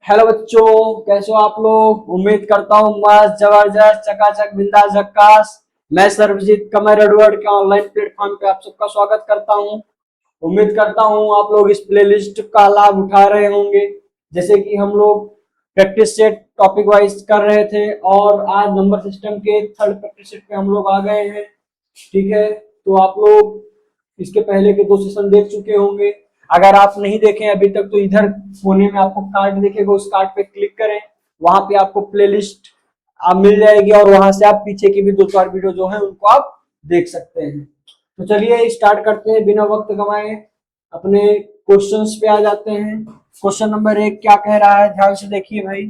Hello बच्चों, कैसे हो आप लोग। उम्मीद करता हूँ मस्त जबरदस्त चकाचक बिंदास झक्कास। मैं सर्वजीत कमर एडवर्ड के ऑनलाइन प्लेटफॉर्म पे आप सबका स्वागत करता हूँ। उम्मीद करता हूँ आप लोग इस प्लेलिस्ट का लाभ उठा रहे होंगे। जैसे कि हम लोग प्रैक्टिस सेट टॉपिक वाइज कर रहे थे और आज नंबर सिस्टम के थर्ड प्रैक्टिस सेट पे हम लोग आ गए हैं। ठीक है, तो आप लोग इसके पहले के दो सेशन देख चुके होंगे। अगर आप नहीं देखे अभी तक तो इधर कोने में आपको कार्ड दिखेगा, उस कार्ड पे क्लिक करें। वहां पे आपको प्लेलिस्ट आप मिल जाएगी और वहां से आप पीछे की भी दो चार वीडियो जो है उनको आप देख सकते हैं। तो चलिए स्टार्ट करते हैं बिना वक्त गंवाए। अपने क्वेश्चंस पे आ जाते हैं। क्वेश्चन नंबर 1 क्या कह रहा है, ध्यान से देखिए भाई।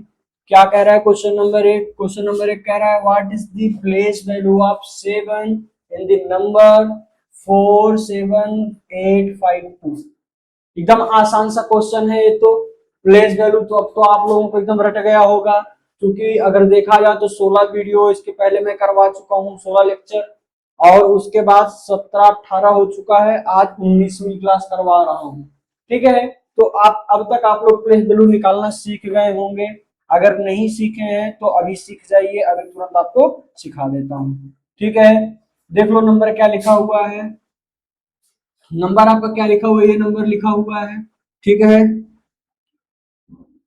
क्या कह रहा है क्वेश्चन नंबर 1 कह रहा है what is the place value of 7 in the number 47852। एकदम आसान सा क्वेश्चन है ये तो। प्लेस वैल्यू तो अब तो आप लोगों को एकदम रट गया होगा, क्योंकि अगर देखा जाए तो 16 वीडियो इसके पहले मैं करवा चुका हूँ, 16 लेक्चर। और उसके बाद 17-18 हो चुका है, आज 19वीं क्लास करवा रहा हूँ। ठीक है, तो आप अब तक आप लोग प्लेस वैल्यू निकालना सीख गए होंगे। अगर नहीं सीखे हैं तो अभी सीख जाइए, अभी तुरंत आपको सिखा देता हूँ। ठीक है, देख लो नंबर क्या लिखा हुआ है। नंबर आपका क्या लिखा हुआ है, ये नंबर लिखा हुआ है। ठीक है,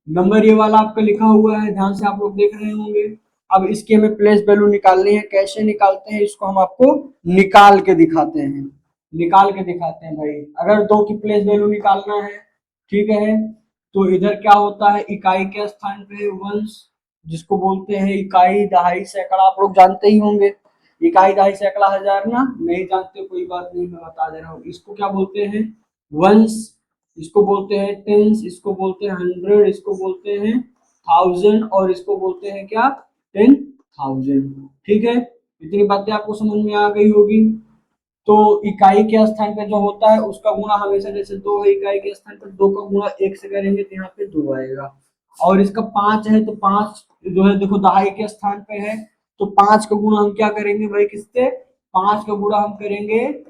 नंबर ये वाला आपका लिखा हुआ है, ध्यान से आप लोग देख रहे होंगे। अब इसकी हमें प्लेस वैल्यू निकालनी है। कैसे निकालते हैं इसको, हम आपको निकाल के दिखाते हैं। निकाल के दिखाते हैं भाई। अगर दो की प्लेस वैल्यू निकालना है, ठीक है, तो इधर क्या होता है, इकाई के स्थान पे वंश, जिसको बोलते हैं इकाई दहाई सैकड़ा, आप लोग जानते ही होंगे। इकाई दहाई सैकड़ा हजार ना, नहीं जानते कोई बात नहीं, मैं बता दे रहा हूँ। इसको क्या बोलते हैं, वंश। इसको बोलते हैं टेंस, इसको बोलते हैं हंड्रेड, इसको बोलते हैं थाउजेंड, और इसको बोलते हैं क्या, 10,000। ठीक है, इतनी बातें आपको समझ में आ गई होगी। तो इकाई के स्थान पे जो होता है उसका गुणा हमेशा, जैसे दो है इकाई के स्थान पर, दो का गुणा एक से करेंगे तो यहाँ पे दो आएगा। और इसका 5 है तो 5 जो है, देखो दहाई के स्थान पे है, तो 5 का गुणा हम क्या करेंगे भाई, किससे, 5 का गुणा हम करेंगे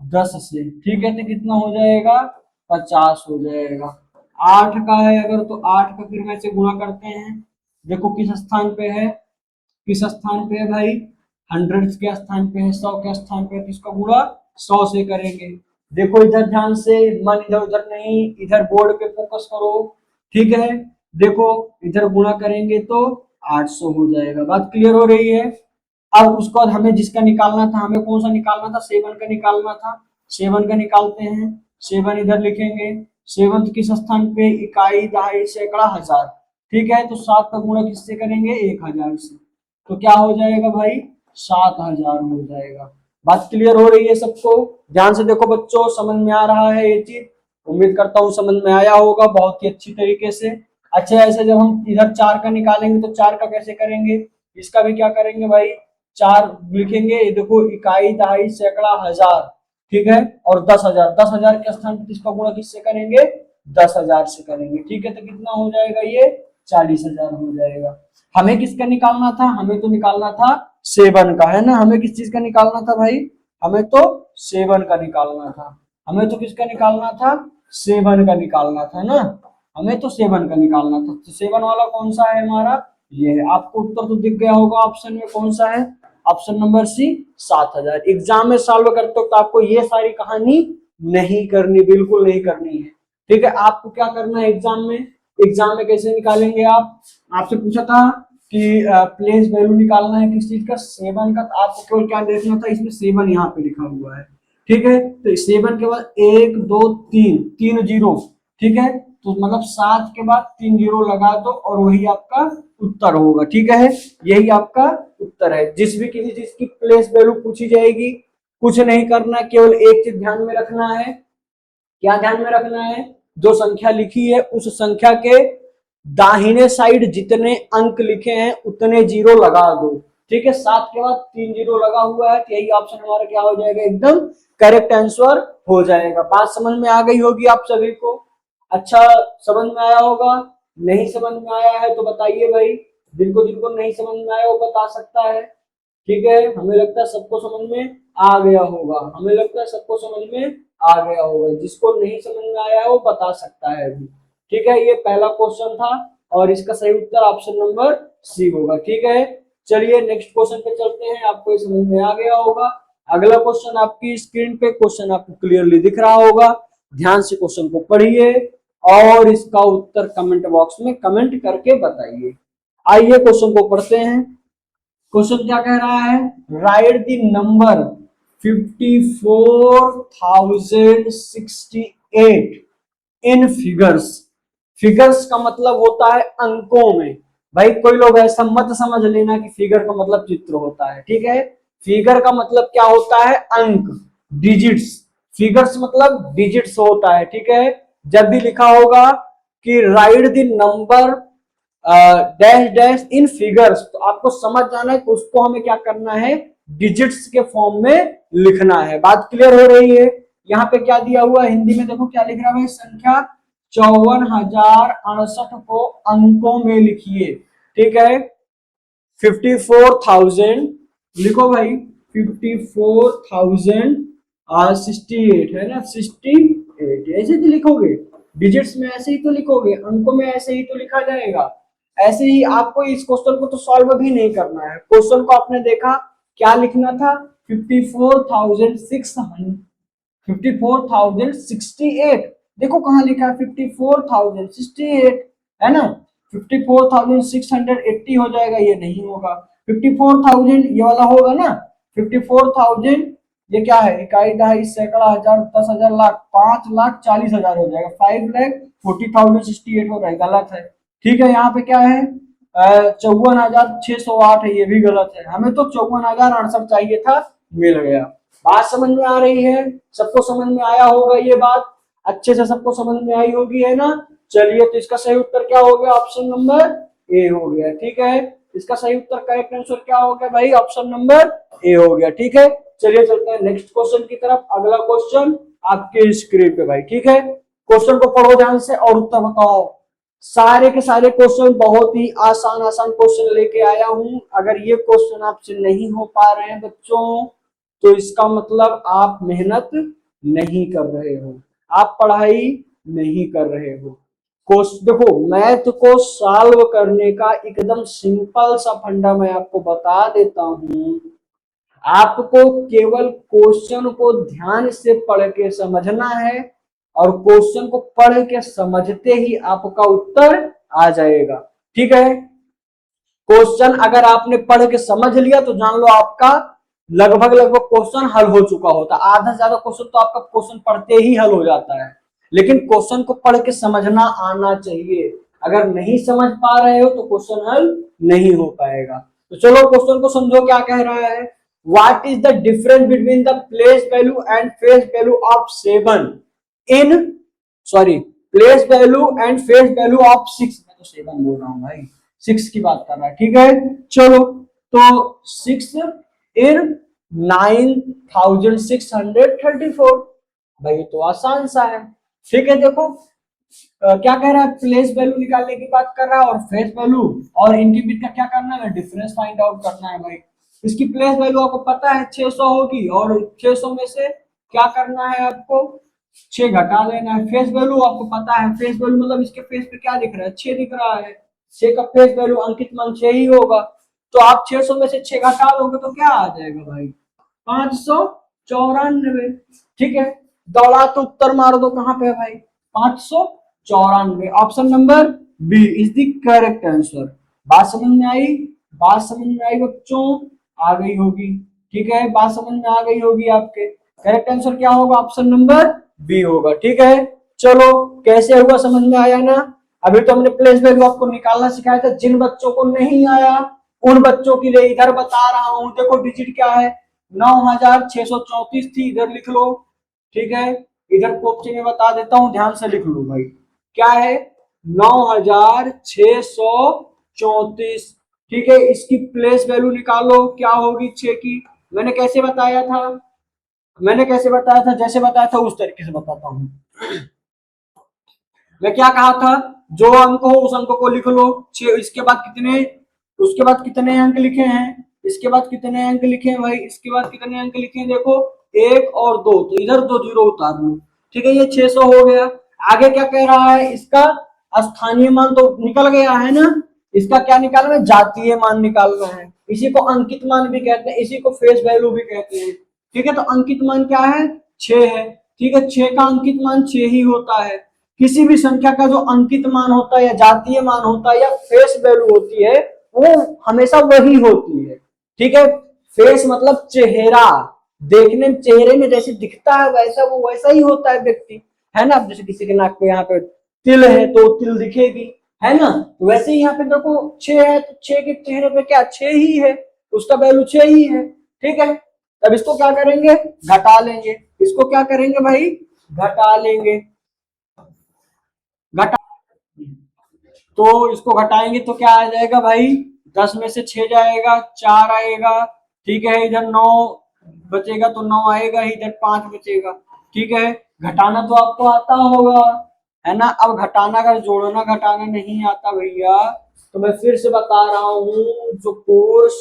10 से। ठीक है, तो कितना हो जाएगा, 50 हो जाएगा। 8 का है अगर, तो 8 का फिर में से गुणा करते हैं। देखो किस स्थान पे है, किस स्थान पे है भाई, हंड्रेड के स्थान पे है, 100 के स्थान पे है, तो इसका गुणा 100 से करेंगे। देखो इधर ध्यान से, मन इधर उधर नहीं, इधर बोर्ड पे फोकस करो। ठीक है, देखो इधर गुणा करेंगे तो 800 हो जाएगा। बात क्लियर हो रही है। अब उसके बाद हमें जिसका निकालना था, हमें कौन सा निकालना था, 7 का निकालना था। 7 का निकालते हैं। 7 इधर लिखेंगे। 7 किस स्थान पे, इकाई दहाई सैकड़ा हजार। ठीक है, तो 7 का गुणा किससे करेंगे, 1000 से। तो क्या हो जाएगा भाई, 7000 हो जाएगा। बात क्लियर हो रही है सबको। ध्यान से देखो बच्चों, समझ में आ रहा है ये चीज। उम्मीद करता हूँ समझ में आया होगा बहुत ही अच्छी तरीके से। अच्छा, ऐसे जब हम इधर 4 का निकालेंगे तो 4 का कैसे करेंगे, इसका भी क्या करेंगे भाई, 4 लिखेंगे। देखो इकाई दहाई सैकड़ा हजार, ठीक है, और 10,000, 10,000 के स्थान पर इसका गुणा किससे करेंगे, 10,000 से करेंगे। ठीक है, तो कितना हो जाएगा ये, 40,000 हो जाएगा। हमें किसका निकालना था, हमें तो निकालना था 7 का, है ना। हमें किस चीज का निकालना था भाई, हमें तो 7 का निकालना था। हमें तो किसका निकालना था, 7 का निकालना था ना। हमें तो 7 का निकालना था। तो 7 वाला कौन सा है हमारा, ये है। आपको उत्तर तो दिख गया होगा ऑप्शन में, कौन सा है, ऑप्शन नंबर सी, 7,000। एग्जाम में सॉल्व करते वक्त आपको ये सारी कहानी नहीं करनी, बिल्कुल नहीं करनी है। ठीक है, आपको क्या करना है एग्जाम में, एग्जाम में कैसे निकालेंगे आप, आपसे पूछा था कि प्लेस वैल्यू निकालना है किस चीज का, 7 का। तो आपको केवल क्या देखना था, इसमें 7 यहाँ पे लिखा हुआ है। ठीक है, तो 7 के बाद 1 2 3 3 जीरो। ठीक है, तो मतलब 7 के बाद 3 जीरो लगा दो और वही आपका उत्तर होगा। ठीक है, यही आपका उत्तर है। जिस भी किसी चीज की प्लेस वैल्यू पूछी जाएगी, कुछ नहीं करना, केवल एक चीज ध्यान में रखना है। क्या ध्यान में रखना है, जो संख्या लिखी है उस संख्या के दाहिने साइड जितने अंक लिखे हैं उतने जीरो लगा दो। ठीक है, 7 के बाद 3 जीरो लगा हुआ है, तो यही ऑप्शन हमारा क्या हो जाएगा, एकदम करेक्ट आंसर हो जाएगा। बात समझ में आ गई होगी आप सभी को। अच्छा, समझ में आया होगा। नहीं समझ में आया है तो बताइए भाई। जिनको जिनको नहीं समझ में आया वो बता सकता है। ठीक है, हमें लगता है सबको समझ में आ गया होगा, हमें लगता है सबको समझ में आ गया होगा। जिसको नहीं समझ में आया है वो बता सकता है अभी। ठीक है, ये पहला क्वेश्चन था। और इसका सही उत्तर ऑप्शन नंबर सी होगा। ठीक है, चलिए नेक्स्ट क्वेश्चन पे चलते हैं। आपको ये समझ में आ गया होगा। अगला क्वेश्चन आपकी स्क्रीन पे क्वेश्चन आपको क्लियरली दिख रहा होगा, ध्यान से क्वेश्चन को पढ़िए और इसका उत्तर कमेंट बॉक्स में कमेंट करके बताइए। आइए क्वेश्चन को पढ़ते हैं। क्वेश्चन क्या कह रहा है, right the number 54,068 in figures. Figures का मतलब होता है अंकों में। भाई कोई लोग ऐसा मत समझ लेना कि फिगर का मतलब चित्र होता है, ठीक है। फिगर का मतलब क्या होता है, अंक, डिजिट्स। फिगर्स मतलब डिजिट्स होता है, ठीक है। जब भी लिखा होगा कि right the number dash dash in figures, तो आपको समझ जाना है कि उसको हमें क्या करना है, डिजिट्स के फॉर्म में लिखना है। बात क्लियर हो रही है। यहाँ पे क्या दिया हुआ है हिंदी में, देखो क्या लिख रहा है, संख्या 54,068 को अंकों में लिखिए। ठीक है, 54,000 लिखो भाई, 54,068 है ना, 68 ऐसे तो लिखोगे, डिजिट्स में ऐसे ही तो लिखोगे, अंकों में ऐसे ही तो लिखा जाएगा। ऐसे ही आपको इस क्वेश्चन को तो सॉल्व भी नहीं करना है। क्वेश्चन को आपने देखा क्या लिखना था, 54,068। देखो कहां लिखा है 54,068 है ना, 54,680 हो जाएगा, ये नहीं होगा। 54,000 ये वाला होगा ना, 54,000 ये क्या है, इकाई दहाई सैकड़ा हजार 10,000 लाख 5,40,000 हो जाएगा, 5,40,068 हो रहा है, गलत है। ठीक है, यहाँ पे क्या है 54,608 है, ये भी गलत है। हमें तो 54,068 चाहिए था, मिल गया। बात समझ में आ रही है, सबको समझ में आया होगा ये बात, अच्छे से सबको समझ में आई होगी, है ना। चलिए, तो इसका सही उत्तर क्या हो गया, ऑप्शन नंबर ए हो गया। ठीक है, इसका सही उत्तर करेक्ट आंसर क्या हो गया भाई, ऑप्शन नंबर ए हो गया। ठीक है, चलिए चलते हैं नेक्स्ट क्वेश्चन की तरफ। अगला क्वेश्चन आपके स्क्रीन पे भाई, ठीक है। क्वेश्चन को पढ़ो ध्यान से और उत्तर बताओ। सारे के सारे क्वेश्चन बहुत ही आसान आसान क्वेश्चन लेके आया हूं। अगर ये क्वेश्चन आपसे नहीं हो पा रहे हैं बच्चों, तो इसका मतलब आप मेहनत नहीं कर रहे हो, आप पढ़ाई नहीं कर रहे हो। देखो, मैथ को सॉल्व करने का एकदम सिंपल सा फंडा मैं आपको बता देता हूं। आपको केवल क्वेश्चन को ध्यान से पढ़ के समझना है और क्वेश्चन को पढ़ के समझते ही आपका उत्तर आ जाएगा। ठीक है, क्वेश्चन अगर आपने पढ़ के समझ लिया तो जान लो आपका लगभग लगभग क्वेश्चन हल हो चुका होता। आधा से ज्यादा क्वेश्चन तो आपका क्वेश्चन पढ़ते ही हल हो जाता है, लेकिन क्वेश्चन को पढ़ के समझना आना चाहिए। अगर नहीं समझ पा रहे हो तो क्वेश्चन हल नहीं हो पाएगा। तो चलो क्वेश्चन को समझो क्या कह रहा है। What is the difference between the place value and face value of 7 in, sorry, place value and face value of 6। मैं तो 7 बोल रहा हूँ भाई, 6 की बात कर रहा है। ठीक है, चलो, तो 6 इन 9,634, भाई तो आसान सा है। ठीक है, देखो क्या कह रहा है, प्लेस वैल्यू निकालने की बात कर रहा है और फेस वैल्यू, और इनके बीच का क्या करना है, डिफरेंस फाइंड आउट करना है भाई। इसकी प्लेस वैल्यू आपको पता है 600 होगी, और 600 में से क्या करना है आपको, 6 घटा लेना है। फेस वैल्यू आपको पता है, फेस वैल्यू मतलब इसके फेस पे क्या दिख रहा है, 6 दिख रहा है, 6 का फेस वैल्यू अंकित मान 6 ही होगा। तो आप 600 में से 6 घटा दोगे तो क्या आ जाएगा भाई, 594। ठीक है, दौड़ा तो उत्तर मार दो, कहां पे है भाई, 594। Option number B is the correct answer. बात समझ में आई, बात समझ में आई बच्चों, आ गई होगी। ठीक है, बात समझ में आ गई होगी आपके। करेक्ट आंसर क्या होगा, ऑप्शन नंबर बी होगा। ठीक है, चलो कैसे हुआ समझ में आया ना। अभी तो हमने प्लेस वैल्यू आपको निकालना सिखाया था, जिन बच्चों को नहीं आया उन बच्चों के लिए इधर बता रहा हूं। देखो डिजिट क्या है, 9,634 थी, इधर लिख लो। ठीक है, इधर कोपचे में बता देता हूं, ध्यान से लिख लो भाई, क्या है 9,634। ठीक है, इसकी प्लेस वैल्यू निकालो, क्या होगी 6 की। मैंने कैसे बताया था, मैंने कैसे बताया था, जैसे बताया था उस तरीके से बताता हूं। मैं क्या कहा था, जो अंक हो उस अंक को लिख लो 6, इसके बाद कितने, उसके बाद कितने अंक लिखे हैं, इसके बाद कितने अंक लिखे हैं भाई, इसके बाद कितने अंक लिखे हैं, देखो 1 और 2, तो इधर 2 जीरो उतार लो। ठीक है, ये 600 हो गया। आगे क्या कह रहा है, इसका स्थानीय मान तो निकल गया है ना, इसका क्या निकालना है, जातीय मान निकालना है। इसी को अंकित मान भी कहते हैं, इसी को फेस वैल्यू भी कहते हैं। ठीक है, तो अंकित मान क्या है, 6 है। ठीक है, 6 का अंकित मान 6 ही होता है। किसी भी संख्या का जो अंकित मान होता है या जातीय मान होता है या फेस वैल्यू होती है, वो हमेशा वही होती है। ठीक है, फेस मतलब चेहरा, देखने में चेहरे में जैसे दिखता है वैसा वो वैसा ही होता है व्यक्ति, है ना। जैसे किसी के नाक पे यहाँ पे तिल है तो तिल दिखेगी, है ना। तो वैसे ही यहाँ पे देखो 6 है तो 6 के चेहरे पे क्या 6 ही है, उसका वैल्यू 6 ही है। ठीक है, तब इसको क्या करेंगे, घटा लेंगे। इसको क्या करेंगे भाई, घटा लेंगे। घटा, तो इसको घटाएंगे तो क्या आ जाएगा भाई, 10 में से 6 जाएगा, 4 आएगा। ठीक है, इधर 9 बचेगा तो 9 आएगा, इधर 5 बचेगा। ठीक है, घटाना तो आपको आता होगा, है ना। अब घटाना अगर जोड़ना घटाना नहीं आता भैया, तो मैं फिर से बता रहा हूँ, जो कोर्स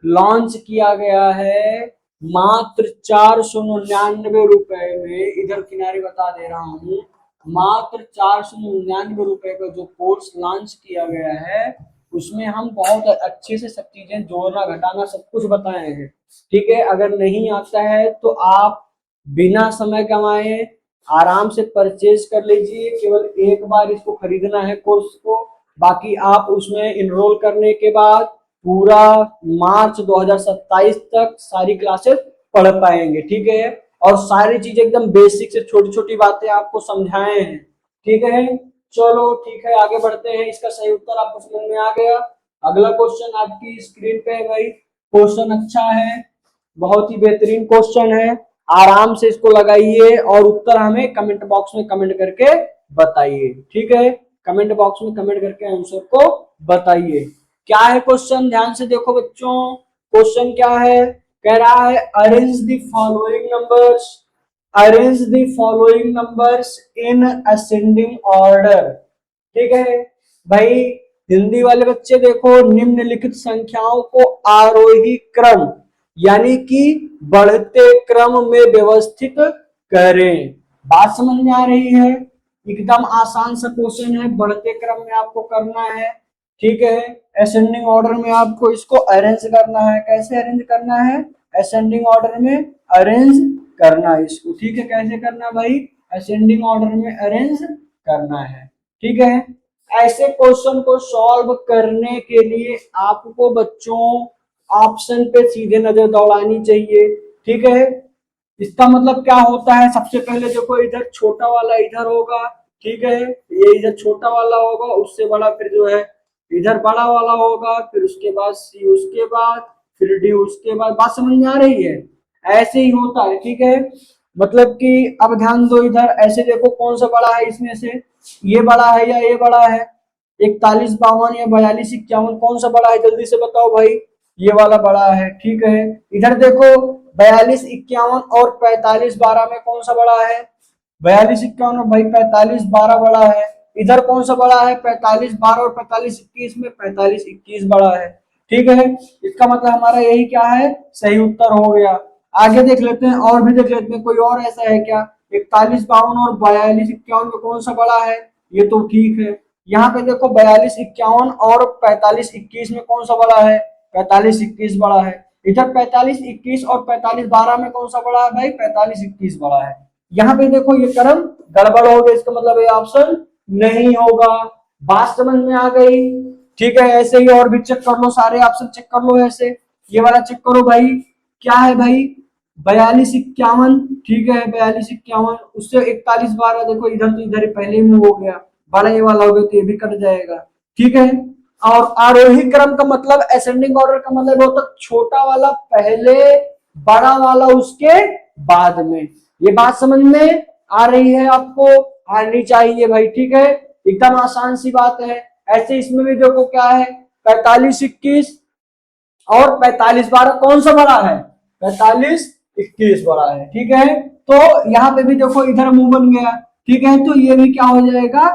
लॉन्च किया गया है मात्र 499 रुपए में, इधर किनारे बता दे रहा हूँ, मात्र 499 रुपए का जो कोर्स लॉन्च किया गया है, उसमें हम बहुत अच्छे से सब चीजें जोड़ना घटाना सब कुछ बताए हैं। ठीक है, अगर नहीं आता है तो आप बिना समय गंवाए आराम से परचेज कर लीजिए। केवल एक बार इसको खरीदना है कोर्स को, बाकी आप उसमें इनरोल करने के बाद पूरा मार्च 2027 तक सारी क्लासेस पढ़ पाएंगे। ठीक है, और सारी चीजें एकदम बेसिक से छोटी छोटी बातें आपको समझाए हैं। ठीक है, चलो ठीक है, आगे बढ़ते हैं। इसका सही उत्तर आपको समझ में आ गया। अगला क्वेश्चन आपकी स्क्रीन पे है भाई। क्वेश्चन अच्छा है, बहुत ही बेहतरीन क्वेश्चन है, आराम से इसको लगाइए और उत्तर हमें कमेंट बॉक्स में कमेंट करके बताइए। ठीक है, कमेंट बॉक्स में कमेंट करके आंसर को बताइए। क्या है क्वेश्चन, ध्यान से देखो बच्चों। क्वेश्चन क्या है, कह रहा है arrange the following numbers, arrange the following numbers in ascending order. ठीक है भाई, हिंदी वाले बच्चे देखो, निम्नलिखित संख्याओं को आरोही क्रम यानी कि बढ़ते क्रम में व्यवस्थित करें। बात समझ में आ रही है, एकदम आसान सा क्वेश्चन है, बढ़ते क्रम में आपको करना है। ठीक है, असेंडिंग ऑर्डर में आपको इसको अरेंज करना है। कैसे अरेंज करना है, असेंडिंग ऑर्डर में अरेंज करना है इसको। ठीक है, कैसे करना भाई, असेंडिंग ऑर्डर में अरेंज करना है। ठीक है, ऐसे क्वेश्चन को सॉल्व करने के लिए आपको बच्चों ऑप्शन पे सीधे नजर दौड़ानी चाहिए। ठीक है, इसका मतलब क्या होता है, सबसे पहले देखो इधर छोटा वाला इधर होगा। ठीक है, ये इधर छोटा वाला होगा, उससे बड़ा फिर जो है इधर बड़ा वाला होगा, फिर उसके बाद सी, उसके बाद फिर डी, उसके बाद। बात समझ में आ रही है, ऐसे ही होता है। ठीक है, मतलब कि अब ध्यान दो इधर, ऐसे देखो कौन सा बड़ा है इसमें से, ये बड़ा है या ये बड़ा है, 41 52 या 42 51 कौन सा बड़ा है, जल्दी से बताओ भाई, ये वाला बड़ा है। ठीक है, इधर देखो 42 51 और 45 12 में कौन सा बड़ा है, 42 51 और भाई 45 12 बड़ा है। इधर कौन सा बड़ा है, 45 12 और 45 21 में 45 21 बड़ा है। ठीक है, इसका मतलब हमारा यही क्या है, सही उत्तर हो गया। आगे देख लेते हैं, और भी देख लेते हैं, कोई और ऐसा है क्या, 41 52 और 42 51 में कौन सा बड़ा है, ये तो ठीक है। यहाँ पे देखो 42 51 और 45 21 में कौन सा बड़ा है, 45 21 बड़ा है। इधर 45 21 और 45 12 में कौन सा बड़ा है भाई, 45 21 बड़ा है। यहाँ पे देखो ये क्रम गड़बड़ हो गया, इसका मतलब ये ऑप्शन नहीं होगा। बात समझ में आ गई। ठीक है, ऐसे ही और भी चेक कर लो, सारे ऑप्शन चेक कर लो ऐसे। ये वाला चेक करो भाई, क्या है भाई, 42 51। ठीक है, 42 51, उससे 41 12 देखो इधर तो इधर पहले में हो गया, बड़ा ये वाला हो गया तो ये भी कट जाएगा। ठीक है, और आरोही क्रम का मतलब, असेंडिंग ऑर्डर का मतलब होता है छोटा वाला पहले, बड़ा वाला उसके बाद में। ये बात समझ में आ रही है आपको, आनी चाहिए भाई। ठीक है, एकदम आसान सी बात है। ऐसे इसमें भी देखो क्या है, 45 21 और 45 12 कौन सा बड़ा है, 45 21 बड़ा है। ठीक है, तो यहाँ पे भी देखो इधर मुंह बन गया। ठीक है, तो ये भी क्या हो जाएगा,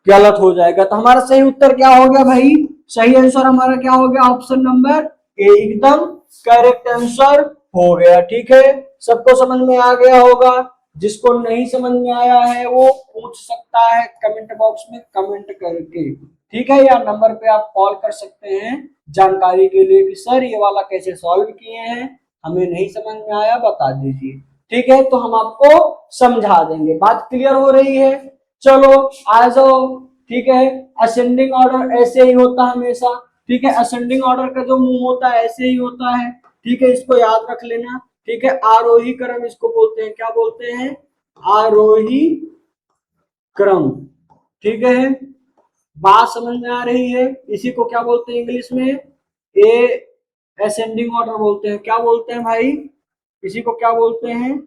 गलत हो जाएगा। तो हमारा सही उत्तर क्या हो गया भाई, सही आंसर हमारा क्या हो गया, ऑप्शन नंबर ए एकदम करेक्ट आंसर हो गया। ठीक है, सबको समझ में आ गया होगा। जिसको नहीं समझ में आया है वो पूछ सकता है कमेंट बॉक्स में कमेंट करके, ठीक है, या नंबर पे आप कॉल कर सकते हैं जानकारी के लिए कि सर ये वाला कैसे सॉल्व किए हैं, हमें नहीं समझ में आया बता दीजिए, ठीक है, तो हम आपको समझा देंगे। बात क्लियर हो रही है? चलो आ जाओ, ठीक है। असेंडिंग ऑर्डर ऐसे ही होता है हमेशा, ठीक है, असेंडिंग ऑर्डर का जो मुंह होता है ऐसे ही होता है, ठीक है, इसको याद रख लेना, ठीक है। आरोही क्रम इसको बोलते हैं, क्या बोलते हैं? आरोही क्रम, ठीक है। बात समझ में आ रही है? इसी को क्या बोलते हैं इंग्लिश में? ए असेंडिंग ऑर्डर बोलते हैं। क्या बोलते हैं भाई? इसी को क्या बोलते हैं?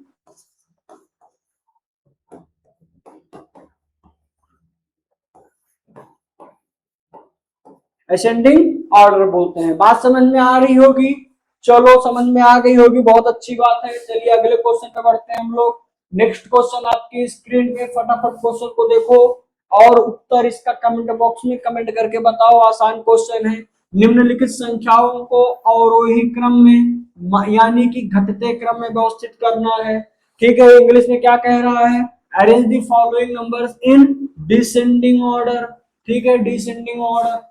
असेंडिंग ऑर्डर बोलते हैं। बात समझ में आ रही होगी? चलो समझ में आ गई होगी, बहुत अच्छी बात है। चलिए अगले क्वेश्चन पे बढ़ते हैं हम लोग। नेक्स्ट क्वेश्चन आपकी स्क्रीन पे, फटाफट क्वेश्चन को देखो और उत्तर इसका कमेंट बॉक्स में कमेंट करके बताओ। आसान क्वेश्चन है। निम्नलिखित संख्याओं को अवरोही क्रम में यानी कि घटते क्रम में व्यवस्थित करना है, ठीक है। इंग्लिश में क्या कह रहा है? Arrange the following numbers in descending order, ठीक है, डिसेंडिंग ऑर्डर।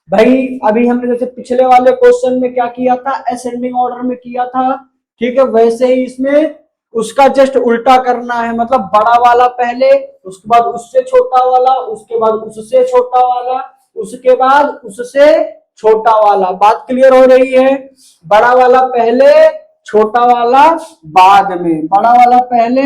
भाई अभी हमने जैसे पिछले वाले क्वेश्चन में क्या किया था, असेंडिंग ऑर्डर में किया था, ठीक है, वैसे ही इसमें उसका जस्ट उल्टा करना है। मतलब बड़ा वाला पहले, उसके बाद उससे छोटा वाला, उसके बाद उससे छोटा वाला, उसके बाद उससे छोटा वाला। बात क्लियर हो रही है? बड़ा वाला पहले, छोटा वाला बाद में, बड़ा वाला पहले,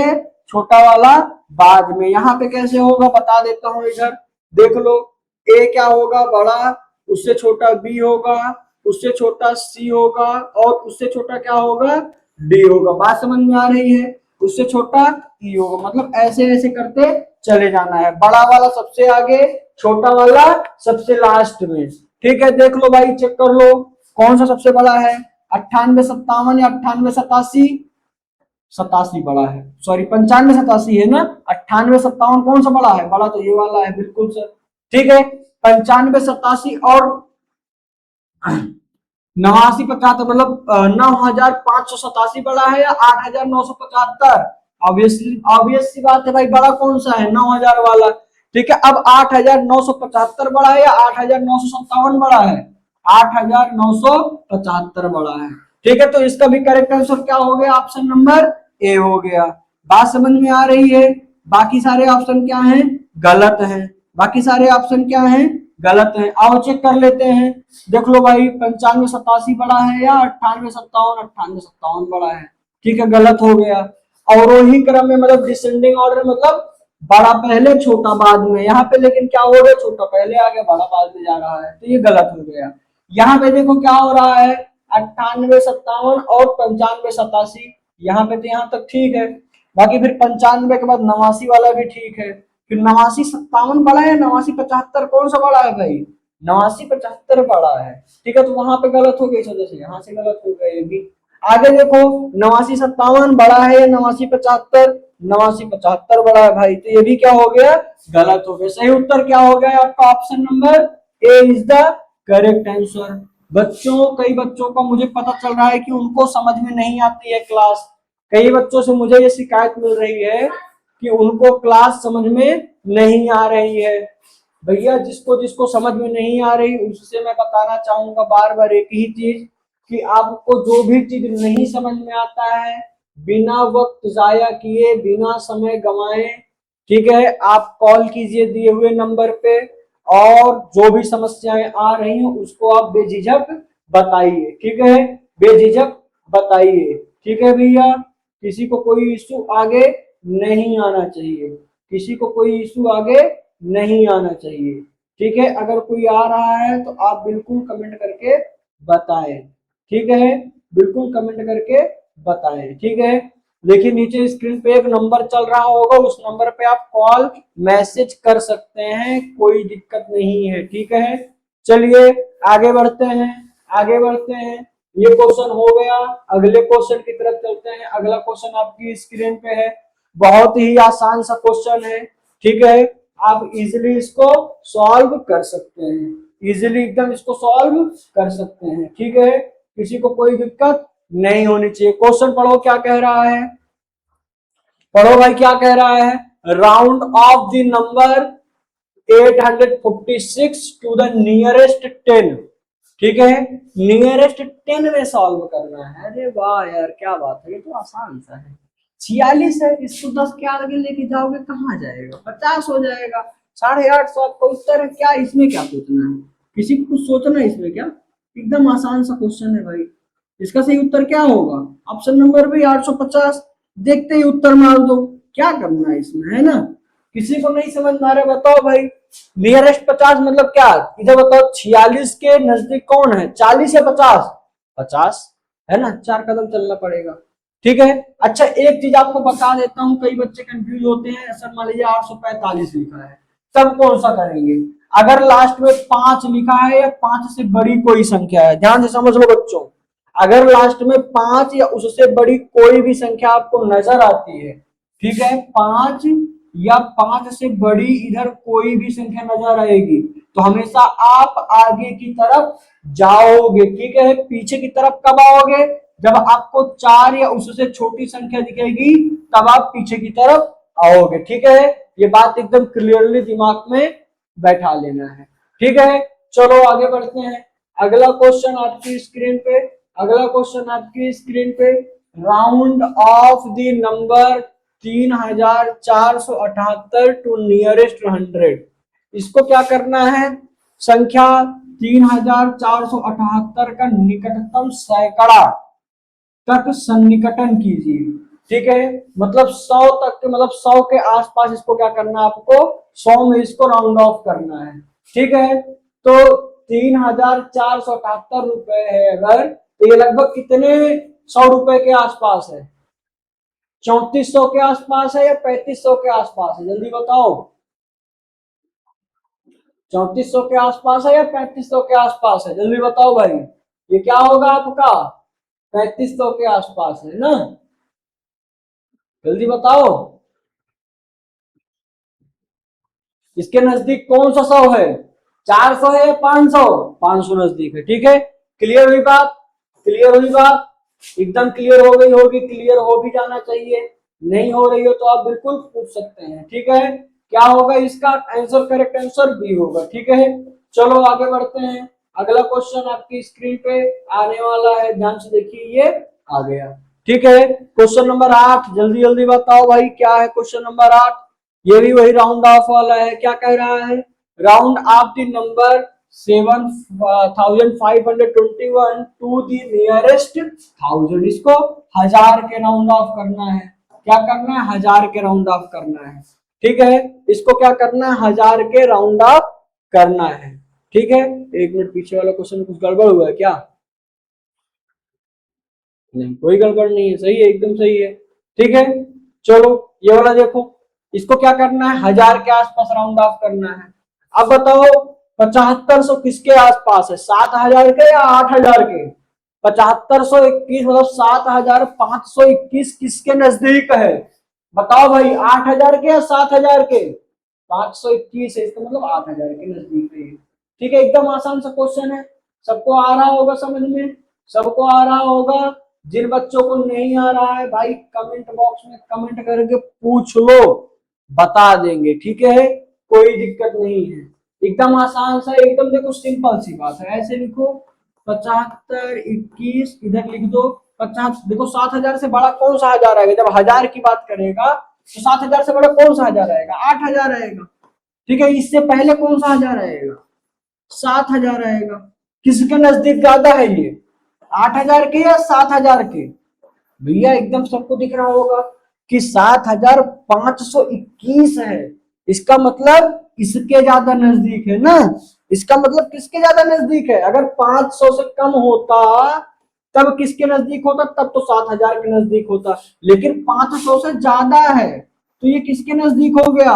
छोटा वाला बाद में। यहाँ पे कैसे होगा बता देता हूँ, इधर देख लो। ए क्या होगा? बड़ा, उससे छोटा बी होगा, उससे छोटा सी होगा और उससे छोटा क्या होगा? डी होगा। बात समझ में आ रही है? उससे छोटा ई होगा। मतलब ऐसे ऐसे करते चले जाना है, बड़ा वाला सबसे आगे, छोटा वाला सबसे लास्ट में, ठीक है। देख लो भाई, चेक कर लो कौन सा सबसे बड़ा है, 98 57 या 98 87? 87 बड़ा है, सॉरी 95 87 है ना। 98 57 कौन सा बड़ा है? बड़ा तो ये वाला है, बिल्कुल सर, ठीक है। 95 87 और 89 75 मतलब 9587 बड़ा है या 8975? ऑब्वियसली ऑब्वियस सी बात है भाई, बड़ा कौन सा है? 9000 वाला, ठीक है। अब 8975 बड़ा है या 8957 बड़ा है? 8975 बड़ा है, ठीक है। तो इसका भी करेक्ट आंसर क्या हो गया? ऑप्शन नंबर ए हो गया। बात समझ में आ रही है? बाकी सारे ऑप्शन क्या हैं? गलत हैं। बाकी सारे ऑप्शन क्या हैं? गलत है। आओ चेक कर लेते हैं। देख लो भाई, 95 87 बड़ा है या 98 57? 98 57 बड़ा है, ठीक है, गलत हो गया। अवरोही क्रम में मतलब डिसेंडिंग ऑर्डर मतलब बड़ा पहले छोटा बाद में। यहाँ पे लेकिन क्या हो गया? छोटा पहले आ गया, बड़ा बाद में जा रहा है, तो ये गलत हो गया। यहाँ पे देखो क्या हो रहा है, 98 57 और 95 87। यहाँ पे तो यहाँ तक ठीक है, बाकी फिर 95 के बाद 89 वाला भी ठीक है, फिर 89 57 बड़ा है, 89 75 कौन सा बड़ा है भाई? 89 75 बड़ा है, ठीक है। तो वहां पे गलत हो गई, इस वजह से यहाँ से गलत हो गया ये भी। आगे देखो, 89 57 बड़ा है या 89 75? 89 75 बड़ा है भाई, तो ये भी क्या हो गया? गलत हो गया। सही उत्तर क्या हो गया आपका? Option number A is the correct answer. बच्चों, कई बच्चों का मुझे पता चल रहा है कि उनको समझ में नहीं आती है क्लास। कई बच्चों से मुझे ये शिकायत मिल रही है कि उनको क्लास समझ में नहीं आ रही है। भैया जिसको जिसको समझ में नहीं आ रही उससे मैं बताना चाहूंगा बार बार एक ही चीज, कि आपको जो भी चीज नहीं समझ में आता है, बिना वक्त जाया किए, बिना समय गंवाए, ठीक है, आप कॉल कीजिए दिए हुए नंबर पे, और जो भी समस्याएं आ रही हैं उसको आप बेझिझक बताइए, ठीक है, बेझिझक बताइए, ठीक है भैया। किसी को कोई इशू आगे नहीं आना चाहिए, किसी को कोई इशू आगे नहीं आना चाहिए, ठीक है। अगर कोई आ रहा है तो आप बिल्कुल कमेंट करके बताएं, ठीक है, बिल्कुल कमेंट करके बताएं, ठीक है। देखिए नीचे स्क्रीन पे एक नंबर चल रहा होगा, उस नंबर पे आप कॉल मैसेज कर सकते हैं, कोई दिक्कत नहीं है, ठीक है। चलिए आगे बढ़ते हैं, आगे बढ़ते हैं। ये क्वेश्चन हो गया, अगले क्वेश्चन की तरफ चलते हैं। अगला क्वेश्चन आपकी स्क्रीन पे है, बहुत ही आसान सा क्वेश्चन है, ठीक है। आप इजीली इसको सॉल्व कर सकते हैं, इजीली एकदम इसको सॉल्व कर सकते हैं, ठीक है। किसी को कोई दिक्कत नहीं होनी चाहिए। क्वेश्चन पढ़ो क्या कह रहा है। पढ़ो भाई क्या कह रहा है, round off the number 846 to the nearest 10। ठीक है, नियरेस्ट 10 में सॉल्व करना है। अरे वाह यार क्या बात है, ये तो आसान सा है। 46 है, इसको 10 के आगे लेके जाओगे कहाँ जाएगा, 50 हो जाएगा। 850 आपका उत्तर है। क्या इसमें क्या सोचना है, किसी को कुछ सोचना है इसमें क्या, एकदम आसान सा क्वेश्चन है भाई। इसका सही उत्तर क्या होगा, ऑप्शन नंबर भी 850। देखते ही उत्तर मार दो, क्या करना है इसमें, है ना। किसी को नहीं समझ में आ रहा बताओ भाई, नियरेस्ट 50 मतलब क्या, इधर बताओ 46 के नजदीक कौन है, 40 या 50, 50 है ना, 4 कदम चलना पड़ेगा। ठीक है, अच्छा एक चीज आपको बता देता हूँ, कई बच्चे कंफ्यूज होते हैं, सर मान लीजिए 845 लिखा है, तब कौन सा करेंगे। अगर लास्ट में 5 लिखा है या 5 से बड़ी कोई संख्या है, ध्यान से समझ लो बच्चों, अगर लास्ट में 5 या उससे बड़ी कोई भी संख्या आपको नजर आती है, ठीक है, 5 या 5 से बड़ी इधर कोई भी संख्या नजर आएगी, तो हमेशा आप आगे की तरफ जाओगे। ठीक है, पीछे की तरफ कब आओगे, जब आपको 4 या उससे छोटी संख्या दिखेगी तब आप पीछे की तरफ आओगे। ठीक है, ये बात एकदम क्लियरली दिमाग में बैठा लेना है। ठीक है, चलो आगे बढ़ते हैं। अगला क्वेश्चन आपकी स्क्रीन पे, अगला क्वेश्चन आपकी स्क्रीन पे, round off the number 3478 to nearest 100। इसको क्या करना है, संख्या 3478 का निकटतम सैकड़ा तक सन्निकटन कीजिए। ठीक है, मतलब 100 तक के, मतलब 100 के आसपास इसको क्या करना है आपको, 100 में इसको राउंड ऑफ करना है। ठीक है, तो 3478 रुपए है अगर, तो ये लगभग कितने 100 रुपए के आसपास है, 3400 के आसपास है या 3500 के आसपास है, जल्दी बताओ। 3400 के आसपास है या 3500 के आसपास है, जल्दी बताओ भाई। ये क्या होगा आपका, 3500 के आसपास है ना, जल्दी बताओ। इसके नजदीक कौन सा 100 है, 400 है या 500, 500 नजदीक है। ठीक है, क्लियर हुई बात, क्लियर हुई बात, एकदम क्लियर हो गई होगी, क्लियर हो भी जाना चाहिए, नहीं हो रही हो तो आप बिल्कुल पूछ सकते हैं। ठीक है, क्या होगा इसका आंसर, करेक्ट आंसर बी होगा। ठीक है, चलो आगे बढ़ते हैं। अगला क्वेश्चन आपकी स्क्रीन पे आने वाला है, ध्यान से देखिए, ये आ गया। ठीक है, क्वेश्चन नंबर 8, जल्दी जल्दी बताओ भाई क्या है क्वेश्चन नंबर 8। ये भी वही राउंड ऑफ वाला है। क्या कह रहा है, round off the number 7521 to the nearest 1000। इसको 1000 के राउंड ऑफ करना है। क्या करना है, 1000 के राउंड ऑफ करना है। ठीक है, इसको क्या करना है, 1000 के राउंड ऑफ करना है। ठीक है, एक मिनट, पीछे वाला क्वेश्चन कुछ गड़बड़ हुआ है क्या, नहीं कोई गड़बड़ नहीं है, सही है, एकदम सही है। ठीक है, चलो ये वाला देखो, इसको क्या करना है, 1000 के आसपास राउंड ऑफ करना है। अब बताओ 7500 किसके आसपास है, 7000 के या 8000 के, 7521 मतलब 7521 किसके नजदीक है, बताओ भाई, 8000 के या 7000 के, 521 है, इसका मतलब 8000 के नजदीक है। ठीक है, एकदम आसान सा क्वेश्चन है, सबको आ रहा होगा समझ में, सबको आ रहा होगा। जिन बच्चों को नहीं आ रहा है भाई कमेंट बॉक्स में कमेंट करके पूछ लो, बता देंगे। ठीक है, कोई दिक्कत नहीं है, एकदम आसान सा, एकदम देखो सिंपल सी बात है। ऐसे लिखो 7521, इधर लिख दो 50। देखो 7000 से बड़ा कौन सा हजार आएगा, जब 1000 की बात करेगा तो 7000 से बड़ा कौन सा हजार आएगा, 8000 आएगा। ठीक है, इससे पहले कौन सा हजार आएगा, 7000 आएगा। किसके नजदीक ज्यादा है ये, 8000 के या 7000 के, भैया एकदम सबको दिख रहा होगा कि 7521 है। इसका मतलब इसके ज्यादा नजदीक है ना, इसका मतलब किसके ज्यादा नजदीक है, अगर 500 से कम होता तब किसके नजदीक होता, तब तो 7000 के नजदीक होता, लेकिन 500 से ज्यादा है तो ये किसके नजदीक हो गया,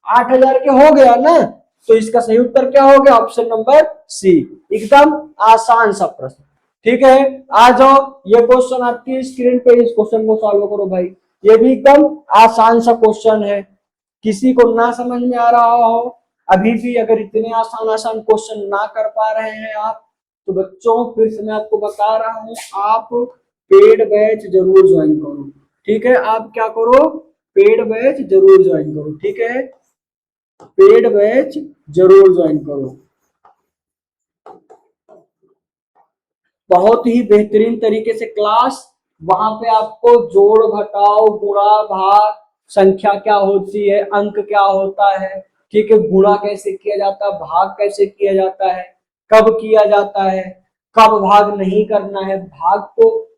8000 के हो गया ना। तो इसका सही उत्तर क्या हो गया, ऑप्शन नंबर सी, एकदम आसान सा प्रश्न। ठीक है, आ जाओ, ये क्वेश्चन आपकी स्क्रीन पे, इस क्वेश्चन को सॉल्व करो भाई। ये भी एकदम आसान सा क्वेश्चन है, किसी को ना समझ में आ रहा हो अभी भी, अगर इतने आसान आसान क्वेश्चन ना कर पा रहे हैं आप, तो बच्चों फिर से मैं आपको बता रहा हूं, आप पेड बैच जरूर ज्वाइन करो। ठीक है, आप क्या करो, पेड बैच जरूर ज्वाइन करो, ठीक है, पेड बैच जरूर ज्वाइन करो। बहुत ही बेहतरीन तरीके से क्लास, वहां पे आपको जोड़ घटाव गुणा भाग, संख्या क्या होती है, अंक क्या होता है, ठीक है, गुणा कैसे किया जाता है, भाग कैसे किया जाता है, कब किया जाता है, कब भाग नहीं करना है, भाग को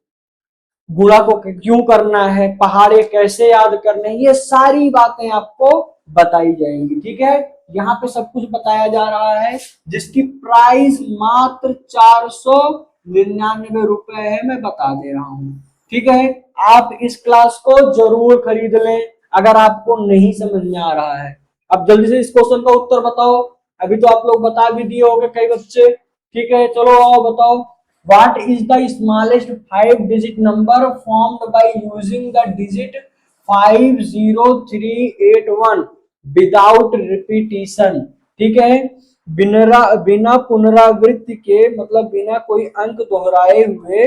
गुणा को क्यों करना है, पहाड़े कैसे याद करने हैं, ये सारी बातें आपको बताई जाएंगी, ठीक है। यहाँ पे सब कुछ बताया जा रहा है, जिसकी प्राइस मात्र 499 रुपए है, मैं बता दे रहा हूँ, ठीक है। आप इस क्लास को जरूर खरीद लें अगर आपको नहीं समझ में आ रहा है। अब जल्दी से इस क्वेश्चन का उत्तर बताओ, अभी तो आप लोग बता भी दिए होंगे कई बच्चे, ठीक है, चलो आओ बताओ। What is the smallest 5-digit number formed by using the digit 50381 without repetition, ठीक है, बिना पुनरावृत्ति के, मतलब बिना कोई अंक दोहराए हुए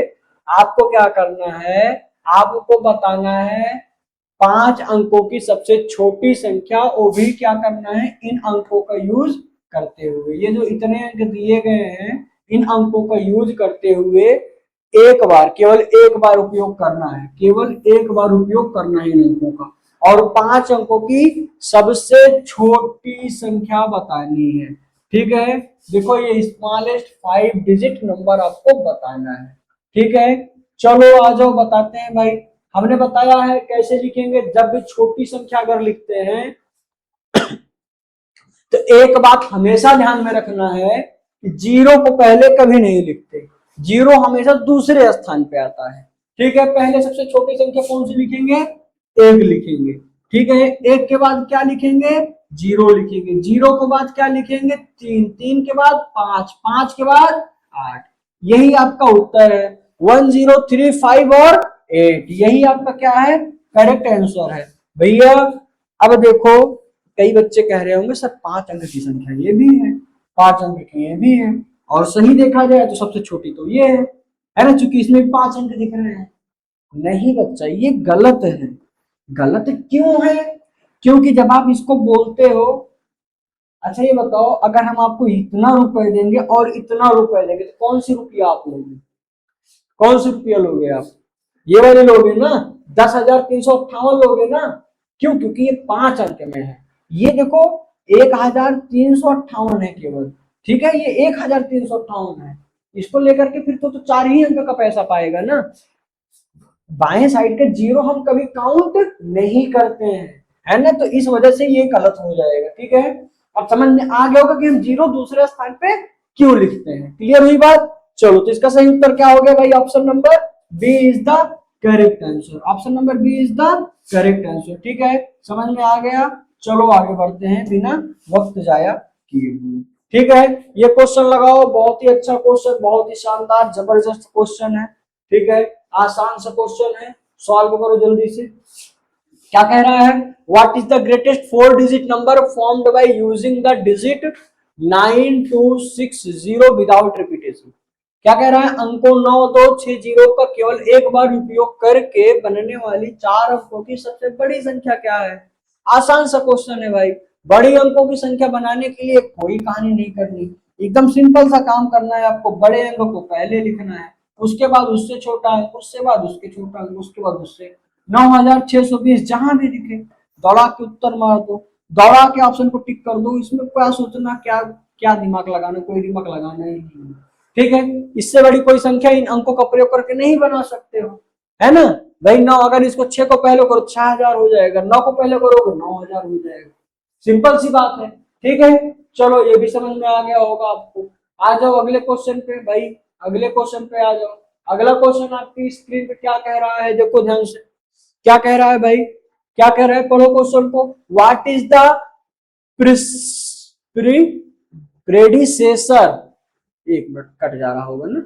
आपको क्या करना है, आपको बताना है 5 अंकों की सबसे छोटी संख्या, वो भी क्या करना है, इन अंकों का यूज करते हुए। ये जो इतने अंक दिए गए हैं, इन अंकों का यूज करते हुए एक बार, केवल एक बार उपयोग करना है, केवल एक बार उपयोग करना है इन अंकों का, और 5 अंकों की सबसे छोटी संख्या बतानी है, ठीक है। देखो ये स्मॉलेस्ट 5 डिजिट नंबर आपको बताना है, ठीक है। चलो आ जाओ बताते हैं भाई। हमने बताया है कैसे लिखेंगे, जब भी छोटी संख्या अगर लिखते हैं तो एक बात हमेशा ध्यान में रखना है कि जीरो को पहले कभी नहीं लिखते, जीरो हमेशा दूसरे स्थान पे आता है, ठीक है। पहले सबसे छोटी संख्या कौन सी लिखेंगे, एक लिखेंगे, ठीक है। एक के बाद क्या लिखेंगे, जीरो लिखेंगे, जीरो के बाद क्या लिखेंगे, तीन, तीन के बाद पांच, पांच के बाद आठ। यही आपका उत्तर है, 1035 और 8, यही आपका क्या है, करेक्ट आंसर है भैया। अब देखो कई बच्चे कह रहे होंगे सर 5 अंक की संख्या ये भी है, 5 अंक की ये भी है, और सही देखा जाए तो सबसे छोटी तो ये है ना, चूंकि इसमें 5 अंक दिख रहे हैं। नहीं बच्चा, ये गलत है। गलत क्यों है, क्योंकि जब आप इसको बोलते हो, अच्छा ये बताओ, अगर हम आपको इतना रुपए देंगे और इतना रुपए देंगे तो कौन सी रुपया आप लोगे, कौन सी रुपया लोगे आप, ये वाले लोगे ना, 10,358 लोगे ना, क्यों, क्योंकि ये 5 अंक में है। ये देखो 1,358 है केवल, ठीक है, ये 1,358 है, इसको लेकर के फिर तो 4 ही अंक का पैसा पाएगा ना। बाएं साइड के जीरो हम कभी काउंट नहीं करते हैं, है ना, तो इस वजह से ये गलत हो जाएगा, ठीक है। अब समझ में आ गया होगा कि हम जीरो दूसरे स्थान पे क्यों लिखते हैं, क्लियर हुई बात। चलो तो इसका सही उत्तर क्या हो गया भाई, option number B is the correct answer, option number B is the correct answer, ठीक है, समझ में आ गया। चलो आगे बढ़ते हैं बिना वक्त जाया किए हुए, ठीक है। ये क्वेश्चन लगाओ, बहुत ही अच्छा क्वेश्चन, बहुत ही शानदार जबरदस्त क्वेश्चन है, ठीक है, आसान सा क्वेश्चन है, सॉल्व करो जल्दी से। क्या कह रहा है, what is the greatest 4 digit number formed by using the digit 9260 without repetition. क्या कह रहा है, अंकों 9260 का केवल एक बार उपयोग करके बनने वाली 4 अंकों की सबसे बड़ी संख्या क्या है। आसान सा क्वेश्चन है भाई, बड़ी अंकों की संख्या बनाने के लिए कोई कहानी नहीं करनी, एकदम सिंपल सा काम करना है आपको, बड़े अंक को पहले लिखना है, उसके बाद उससे छोटा अंक, उसके बाद उसके छोटा अंक, उसके बाद उससे 9620 जहां भी दिखे दौड़ा के उत्तर मार दो, दौड़ा के ऑप्शन को टिक कर दो, इसमें क्या सोचना, क्या क्या दिमाग लगाना, कोई दिमाग लगाना ही नहीं, ठीक है। इससे बड़ी कोई संख्या इन अंकों का प्रयोग करके नहीं बना सकते हो, है ना भाई। 9 अगर इसको 6 को पहले करो 6000 हो जाएगा, 9 को पहले करोगे 9000 हो जाएगा, सिंपल सी बात है, ठीक है। चलो ये भी समझ में आ गया होगा आपको। आ जाओ अगले क्वेश्चन पे भाई, अगले क्वेश्चन पे आ जाओ। अगला क्वेश्चन आपकी स्क्रीन पे क्या कह रहा है, देखो ध्यान से, क्या कह रहा है भाई, क्या कह रहा है, पढ़ो क्वेश्चन को। व्हाट इज द प्रेडिसेसर, एक मिनट कट जा रहा होगा ना,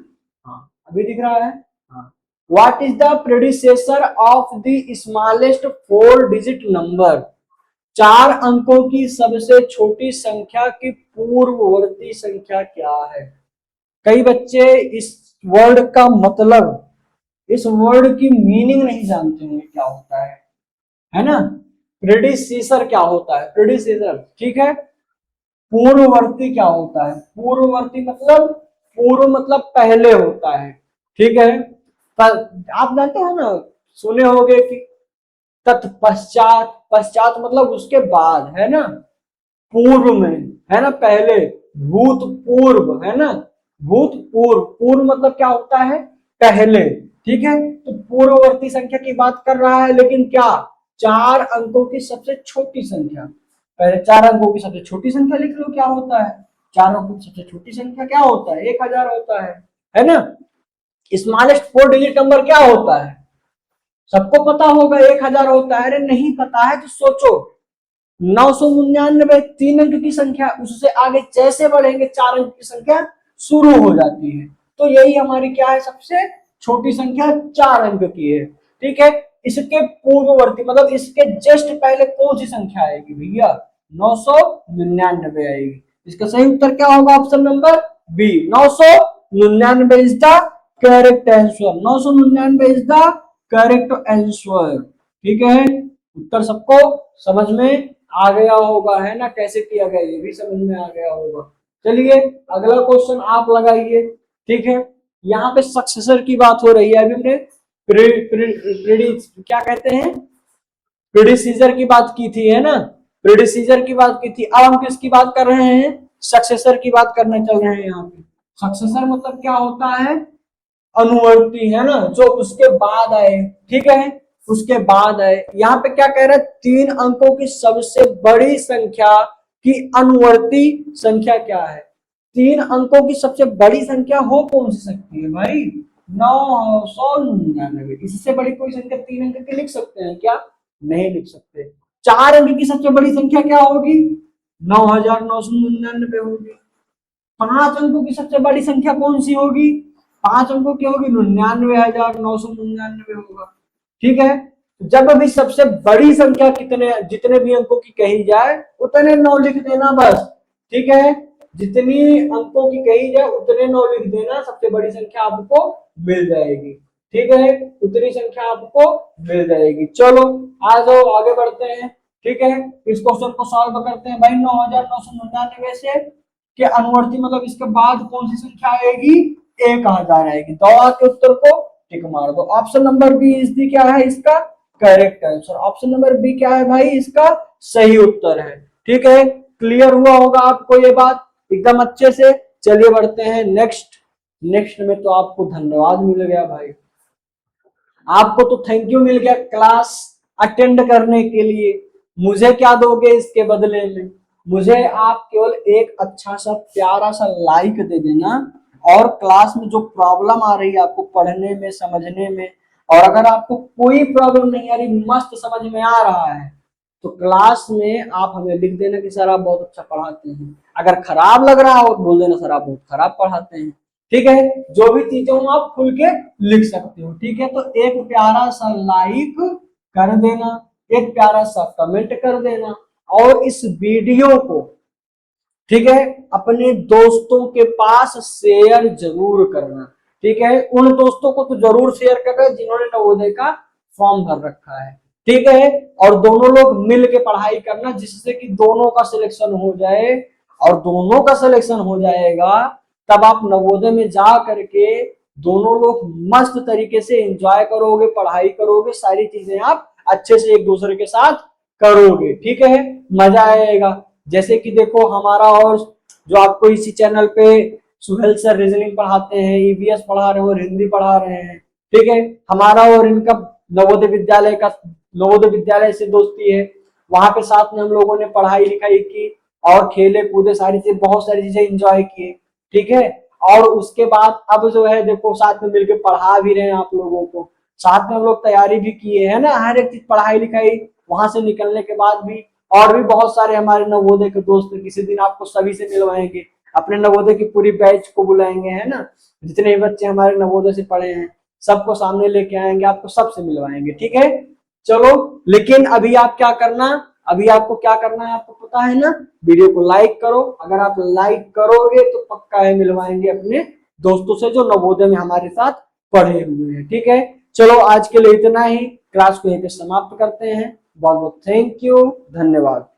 हाँ अभी दिख रहा है, हाँ। What is the predecessor of the smallest 4 digit number, 4 अंकों की सबसे छोटी संख्या की पूर्ववर्ती संख्या क्या है। कई बच्चे इस वर्ड का मतलब, इस वर्ड की मीनिंग नहीं जानते होंगे क्या होता है ना। प्रेडिसीसर क्या होता है, प्रेडिसीसर, ठीक है। पूर्ववर्ती क्या होता है, पूर्ववर्ती मतलब, पूर्व मतलब पहले होता है, ठीक है। पर आप जानते हो ना, सुने होंगे कि तत्पश्चात, पश्चात मतलब उसके बाद, है ना। पूर्व में, है ना, पहले, भूतपूर्व, है ना, भूतपूर्व, पूर्व मतलब क्या होता है, पहले, ठीक है। तो पूर्ववर्ती संख्या की बात कर रहा है, लेकिन क्या, 4 अंकों की सबसे छोटी संख्या, पहले 4 अंकों की सबसे छोटी संख्या लिख लो, क्या होता है, 4 अंकों की सबसे छोटी संख्या क्या होता है, 1000 होता है ना। स्मॉलेस्ट 4 डिजिट नंबर क्या होता है, सबको पता होगा 1000 होता है, अरे नहीं पता है तो सोचो, 999 3 अंक की संख्या, उससे आगे जैसे बढ़ेंगे 4 अंक की संख्या शुरू हो जाती है। तो यही हमारी क्या है, सबसे छोटी संख्या 4 अंक की है, ठीक है। इसके पूर्ववर्ती मतलब इसके जस्ट पहले कौन सी संख्या आएगी भैया, 999 आएगी। इसका सही उत्तर क्या होगा, option number B, 999 is the correct answer, 999 is the correct answer, ठीक है। उत्तर सबको समझ में आ गया होगा, है ना, कैसे किया गया ये भी समझ में आ गया होगा। चलिए अगला क्वेश्चन आप लगाइए, ठीक है। यहाँ पे सक्सेसर की बात हो रही है, अभी हमने क्या कहते हैं, प्रीडिसीजर की बात की थी, है ना, प्रीडिसीजर की बात की थी। अब हम किसकी बात कर रहे हैं, सक्सेसर की बात करने चल रहे हैं। यहाँ पे सक्सेसर मतलब क्या होता है, अनुवर्ती, है ना, जो उसके बाद आए, ठीक है, उसके बाद आए। यहाँ पे क्या कह रहा है, 3 अंकों की सबसे बड़ी संख्या की अनुवर्ती संख्या क्या है, 3 अंकों की सबसे बड़ी संख्या हो कौन सी सकती है भाई, 999। इससे बड़ी कोई संख्या 3 अंक की लिख सकते हैं क्या, नहीं लिख सकते। 4 अंक की सबसे बड़ी संख्या क्या होगी, 9999 होगी। 5 अंकों की सबसे बड़ी संख्या कौन सी होगी, 5 अंकों की होगी, 99,999 होगा, ठीक है। जब भी सबसे बड़ी संख्या कितने, जितने भी अंकों की कही जाए उतने 9 लिख देना बस, ठीक है। जितनी अंकों की कही जाए उतने 9 लिख देना, सबसे बड़ी संख्या आपको मिल जाएगी, ठीक है, उतनी संख्या आपको मिल जाएगी। चलो आ जाओ आगे बढ़ते हैं, ठीक है। इस क्वेश्चन को सॉल्व करते हैं भाई। 9,999 से के अनुवर्ती मतलब इसके बाद कौन सी संख्या आएगी, 1000 आएगी। दवा के उत्तर को टिक मार दो। Option number B is the क्या है इसका correct answer, option number B क्या है भाई, इसका सही उत्तर है, ठीक है। क्लियर हुआ होगा आपको ये बात एकदम अच्छे से। चलिए बढ़ते हैं नेक्स्ट। नेक्स्ट में तो आपको धन्यवाद मिल गया भाई, आपको तो थैंक यू मिल गया क्लास अटेंड करने के लिए। मुझे क्या दोगे इसके बदले में, मुझे आप केवल एक अच्छा सा प्यारा सा लाइक दे देना, और क्लास में जो प्रॉब्लम आ रही है आपको पढ़ने में समझने में, और अगर आपको कोई प्रॉब्लम नहीं आ रही, मस्त समझ में आ रहा है, तो क्लास में आप हमें लिख देना कि सर आप बहुत अच्छा पढ़ाते हैं। अगर खराब लग रहा हो तो बोल देना सर आप बहुत खराब पढ़ाते हैं, ठीक है। जो भी चीजें हो आप खुल के लिख सकते हो, ठीक है। तो एक प्यारा सा लाइक कर देना, एक प्यारा सा कमेंट कर देना, और इस वीडियो को, ठीक है, अपने दोस्तों के पास शेयर जरूर करना, ठीक है। उन दोस्तों को तो जरूर शेयर करना जिन्होंने नवोदय का फॉर्म भर रखा है, ठीक है। और दोनों लोग मिल के पढ़ाई करना, जिससे कि दोनों का सिलेक्शन हो जाए, और दोनों का सिलेक्शन हो जाएगा तब आप नवोदय में जा करके दोनों लोग मस्त तरीके से एंजॉय करोगे, पढ़ाई करोगे, सारी चीजें आप अच्छे से एक दूसरे के साथ करोगे, ठीक है, मजा आएगा। जैसे कि देखो हमारा, और जो आपको इसी चैनल पे सुहेल सर रीजनिंग पढ़ाते हैं, ईवीएस पढ़ा रहे हैं और हिंदी पढ़ा रहे हैं, ठीक है। हमारा और इनका नवोदय विद्यालय से दोस्ती है, वहां पे साथ में हम लोगों ने पढ़ाई लिखाई की और खेले कूदे, सारी चीजें, बहुत सारी चीजें एंजॉय किए, ठीक है। और उसके बाद अब जो है देखो साथ में मिलकर पढ़ा भी रहे हैं आप लोगों को, साथ में हम लोग तैयारी भी किए है ना, हर एक चीज पढ़ाई लिखाई वहां से निकलने के बाद भी। और भी बहुत सारे हमारे नवोदय के दोस्त, किसी दिन आपको सभी से मिलवाएंगे, अपने नवोदय की पूरी बैच को बुलाएंगे, है ना, जितने भी बच्चे हमारे नवोदय से पढ़े हैं सबको सामने लेके आएंगे, आपको सबसे मिलवाएंगे, ठीक है। चलो लेकिन अभी आप क्या करना, अभी आपको क्या करना है आपको पता है ना, वीडियो को लाइक करो। अगर आप लाइक करोगे तो पक्का है मिलवाएंगे अपने दोस्तों से जो नवोदय में हमारे साथ पढ़े हुए हैं, ठीक है। चलो आज के लिए इतना ही, क्लास को यहीं पे समाप्त करते हैं। बहुत बहुत थैंक यू, धन्यवाद।